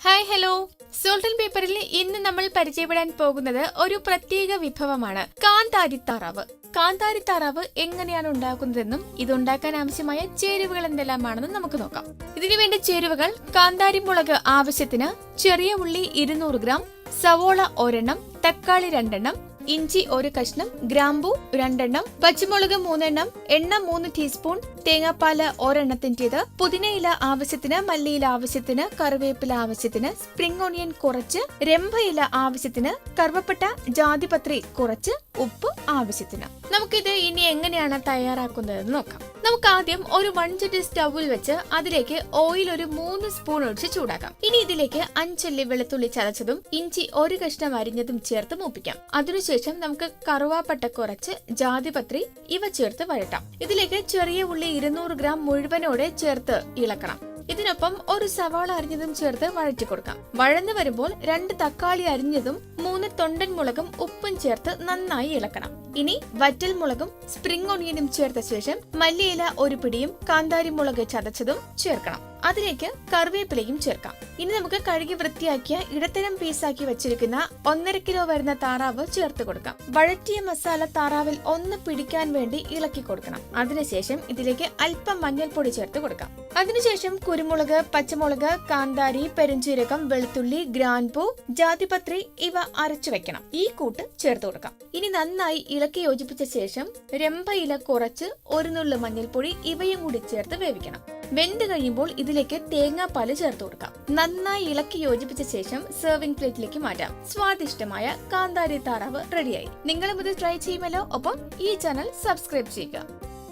Hi hello salt and പേപ്പറിൽ ഇന്ന് നമ്മൾ പരിചയപ്പെടാൻ പോകുന്നത് ഒരു പ്രത്യേക വിഭവമാണ് കാന്താരി താറാവ്. കാന്താരി താറാവ് എങ്ങനെയാണ് ഉണ്ടാക്കുന്നതെന്നും ഇതുണ്ടാക്കാൻ ആവശ്യമായ ചേരുവകൾ എന്തെല്ലാമാണെന്നും നമുക്ക് നോക്കാം. ഇതിനു വേണ്ട ചേരുവകൾ: കാന്താരി മുളക് ആവശ്യത്തിന്, ചെറിയ ഉള്ളി 200 ഗ്രാം, സവോള ഒരെണ്ണം, തക്കാളി 2 എണ്ണം, ഇഞ്ചി 1 കഷ്ണം, ഗ്രാമ്പു 2 എണ്ണം, പച്ചമുളക് 3 എണ്ണം, എണ്ണ 3 ടീസ്പൂൺ, തേങ്ങാപ്പാല് ഒരെണ്ണത്തിൻ്റെത്, പുതിനയില ആവശ്യത്തിന്, മല്ലിയില ആവശ്യത്തിന്, കറിവേപ്പില ആവശ്യത്തിന്, സ്പ്രിംഗ് ഓണിയൻ കുറച്ച്, രംഭയില ആവശ്യത്തിന്, കറുവപ്പട്ട, ജാതിപത്രി കുറച്ച്, ഉപ്പ് ആവശ്യത്തിന്. നമുക്കിത് ഇനി എങ്ങനെയാണ് തയ്യാറാക്കുന്നതെന്ന് നോക്കാം. നമുക്ക് ആദ്യം ഒരു മൺചട്ടി സ്റ്റൗവിൽ വെച്ച് അതിലേക്ക് ഓയിൽ ഒരു 3 സ്പൂൺ ഒഴിച്ച് ചൂടാക്കാം. ഇനി ഇതിലേക്ക് 5 അല്ലി വെളുത്തുള്ളി ചതച്ചതും ഇഞ്ചി 1 കഷ്ണം അരിഞ്ഞതും ചേർത്ത് മൂപ്പിക്കാം. അതിനുശേഷം നമുക്ക് കറുവാപ്പട്ട കുറച്ച്, ജാതിപത്രി ഇവ ചേർത്ത് വഴട്ടാം. ഇതിലേക്ക് ചെറിയ ഉള്ളി 200 ഗ്രാം മുഴുവനോടെ ചേർത്ത് ഇളക്കണം. ഇതിനൊപ്പം ഒരു സവാള അരിഞ്ഞതും ചേർത്ത് വഴറ്റി കൊടുക്കാം. വഴന്നു വരുമ്പോൾ 2 തക്കാളി അരിഞ്ഞതും 3 തൊണ്ടൻ മുളകും ഉപ്പും ചേർത്ത് നന്നായി ഇളക്കണം. ഇനി വറ്റൽ മുളകും സ്പ്രിംഗ് ഓണിയനും ചേർത്ത ശേഷം മല്ലിയില 1 പിടിയും കാന്താരി മുളക് ചതച്ചതും ചേർക്കണം. അതിലേക്ക് കറിവേപ്പിലയും ചേർക്കാം. ഇനി നമുക്ക് കഴുകി വൃത്തിയാക്കിയ ഇടത്തരം പീസാക്കി വെച്ചിരിക്കുന്ന 1.5 കിലോ വരുന്ന താറാവ് ചേർത്ത് കൊടുക്കാം. വഴറ്റിയ മസാല താറാവിൽ ഒന്ന് പിടിക്കാൻ വേണ്ടി ഇളക്കി കൊടുക്കണം. അതിനുശേഷം ഇതിലേക്ക് അല്പം മഞ്ഞൾപ്പൊടി ചേർത്ത് കൊടുക്കാം. അതിനുശേഷം കുരുമുളക്, പച്ചമുളക്, കാന്താരി, പെരുംജീരകം, വെളുത്തുള്ളി, ഗ്രാമ്പൂ, ജാതിപത്രി ഇവ അരച്ചു വെക്കണം. ഈ കൂട്ട് ചേർത്ത് കൊടുക്കാം. ഇനി നന്നായി ഇളക്കി യോജിപ്പിച്ച ശേഷം രംഭയില കുറച്ച്, 1 നുള്ളു മഞ്ഞൾപ്പൊടി ഇവയും കൂടി ചേർത്ത് വേവിക്കണം. വെന്ത് കഴിയുമ്പോൾ ഇതിലേക്ക് തേങ്ങാപ്പാല് ചേർത്ത് കൊടുക്കാം. നന്നായി ഇളക്കി യോജിപ്പിച്ച ശേഷം സെർവിംഗ് പ്ലേറ്റിലേക്ക് മാറ്റാം. സ്വാദിഷ്ടമായ കാന്താരി താറാവ് റെഡിയായി. നിങ്ങളും ഇത് ട്രൈ ചെയ്യുമല്ലോ. ഒപ്പം ഈ ചാനൽ സബ്സ്ക്രൈബ് ചെയ്യുക.